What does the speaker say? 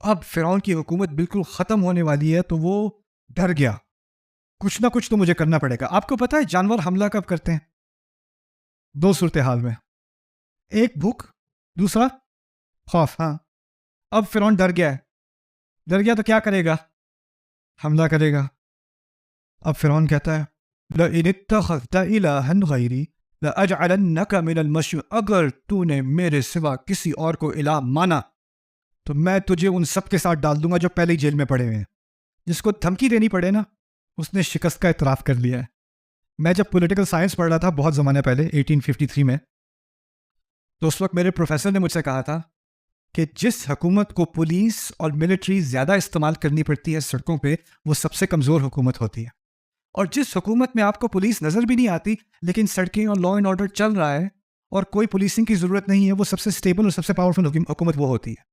अब फ़िरौन की हुकूमत बिल्कुल ख़त्म होने वाली है, तो वो डर गया। कुछ ना कुछ तो मुझे करना पड़ेगा। आपको पता है जानवर हमला कब करते हैं? 2 सूरत हाल में। एक भूख, दूसरा खौफ। हाँ, अब फ़िरौन डर गया है। डर गया तो क्या करेगा? हमला करेगा। अब फ़िरौन कहता है, लइन इत्तख़ज़्त इलाहन गैरी लअजअलन्नक मिनल मस्जूनीन, अगर तूने मेरे सिवा किसी और को इलाह माना तो मैं तुझे उन सब के साथ डाल दूंगा जो पहले ही जेल में पड़े हुए हैं। जिसको धमकी देनी पड़े ना, उसने शिकस्त का इतराफ़ कर लिया है। मैं जब पॉलिटिकल साइंस पढ़ रहा था बहुत ज़माने पहले 1853 में, तो उस वक्त मेरे प्रोफेसर ने मुझसे कहा था कि जिस हुकूमत को पुलिस और मिलिट्री ज़्यादा इस्तेमाल करनी पड़ती है सड़कों पे, वो सबसे कमज़ोर हुकूमत होती है। और जिस हुकूमत में आपको पुलिस नज़र भी नहीं आती, लेकिन सड़कें और लॉ एंड ऑर्डर चल रहा है और कोई पुलिसिंग की ज़रूरत नहीं है, वो सबसे स्टेबल और सबसे पावरफुल हुकूमत वो होती है।